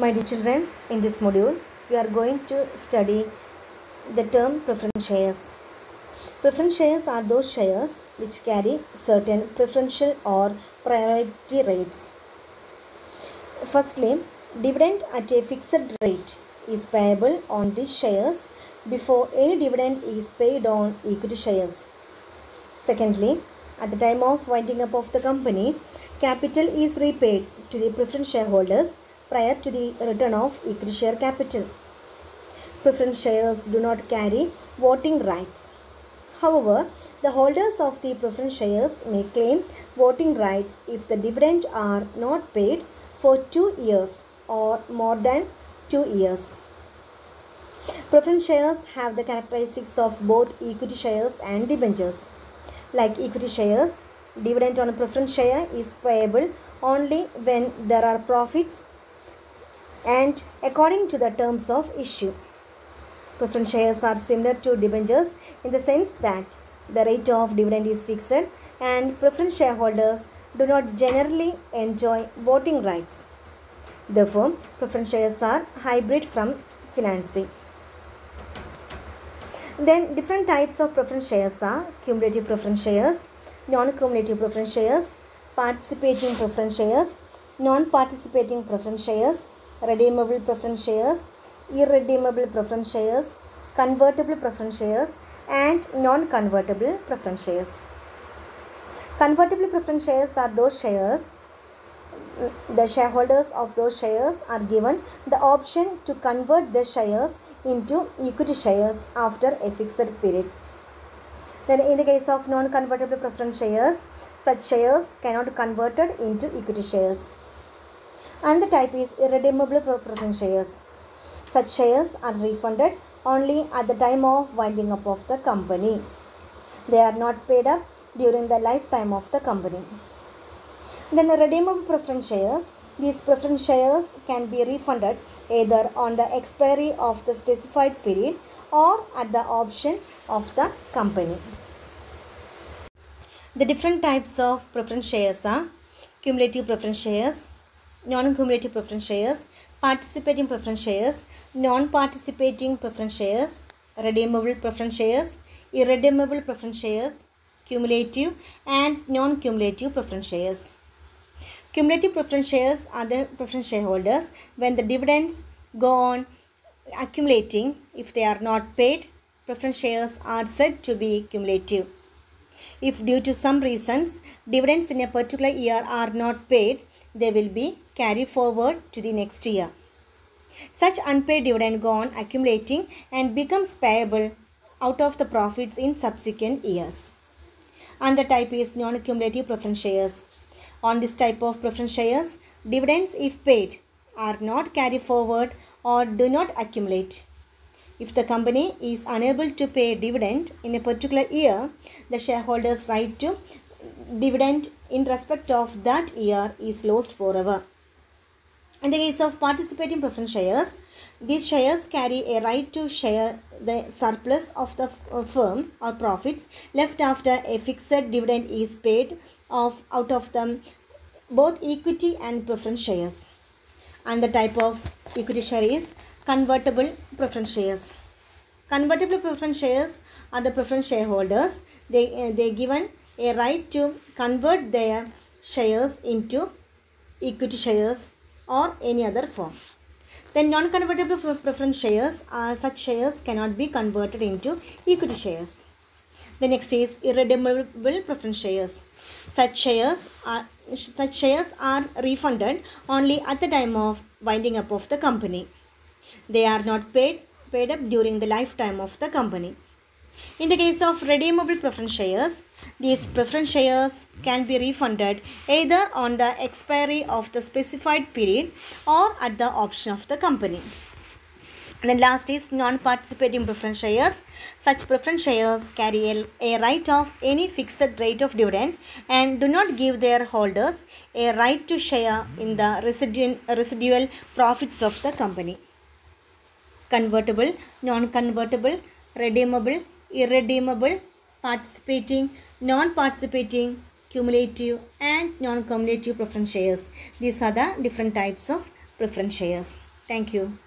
My dear children, in this module, we are going to study the term preference shares. Preference shares are those shares which carry certain preferential or priority rates. Firstly, dividend at a fixed rate is payable on these shares before any dividend is paid on equity shares. Secondly, at the time of winding up of the company, capital is repaid to the preference shareholders prior to the return of equity share capital. Preference shares do not carry voting rights. However, the holders of the preference shares may claim voting rights if the dividends are not paid for 2 years or more than 2 years. Preference shares have the characteristics of both equity shares and debentures. Like equity shares, dividend on a preference share is payable only when there are profits and according to the terms of issue. Preference shares are similar to debentures in the sense that the rate of dividend is fixed and preference shareholders do not generally enjoy voting rights. Therefore, preference shares are hybrid from financing. Then different types of preference shares are cumulative preference shares, non-cumulative preference shares, participating preference shares, non-participating preference shares, redeemable preference shares, irredeemable preference shares, convertible preference shares, and non-convertible preference shares. Convertible preference shares are those shares the shareholders of those shares are given the option to convert the shares into equity shares after a fixed period. Then in the case of non-convertible preference shares, such shares cannot be converted into equity shares. And the type is irredeemable preference shares. Such shares are refunded only at the time of winding up of the company. They are not paid up during the lifetime of the company. Then redeemable preference shares. These preference shares can be refunded either on the expiry of the specified period or at the option of the company. The different types of preference shares are cumulative preference shares, non-cumulative preference shares, participating preference shares, non-participating preference shares, redeemable preference shares, irredeemable preference shares, cumulative and non-cumulative preference shares. Cumulative preference shares are the preference shareholders when the dividends go on accumulating. If they are not paid, preference shares are said to be cumulative. If due to some reasons dividends in a particular year are not paid, they will be carried forward to the next year. Such unpaid dividend go on accumulating and becomes payable out of the profits in subsequent years. And the type is non-cumulative preference shares. On this type of preference shares, dividends if paid are not carried forward or do not accumulate. If the company is unable to pay dividend in a particular year, the shareholders' right to dividend in respect of that year is lost forever. In the case of participating preference shares, these shares carry a right to share the surplus of the firm or profits left after a fixed dividend is paid out of them both equity and preference shares. And the type of equity share is convertible preference shares. Convertible preference shares are the preference shareholders. They given a right to convert their shares into equity shares or any other form. Then non-convertible preference shares are such shares cannot be converted into equity shares. The next is irredeemable preference shares. Such shares are refunded only at the time of winding up of the company. They are not paid up during the lifetime of the company. In the case of redeemable preference shares, these preference shares can be refunded either on the expiry of the specified period or at the option of the company. And then last is non-participating preference shares. Such preference shares carry a right of any fixed rate of dividend and do not give their holders a right to share in the residual profits of the company. Convertible, non-convertible, redeemable, irredeemable, participating, non-participating, cumulative and non-cumulative preference shares. These are the different types of preference shares. Thank you.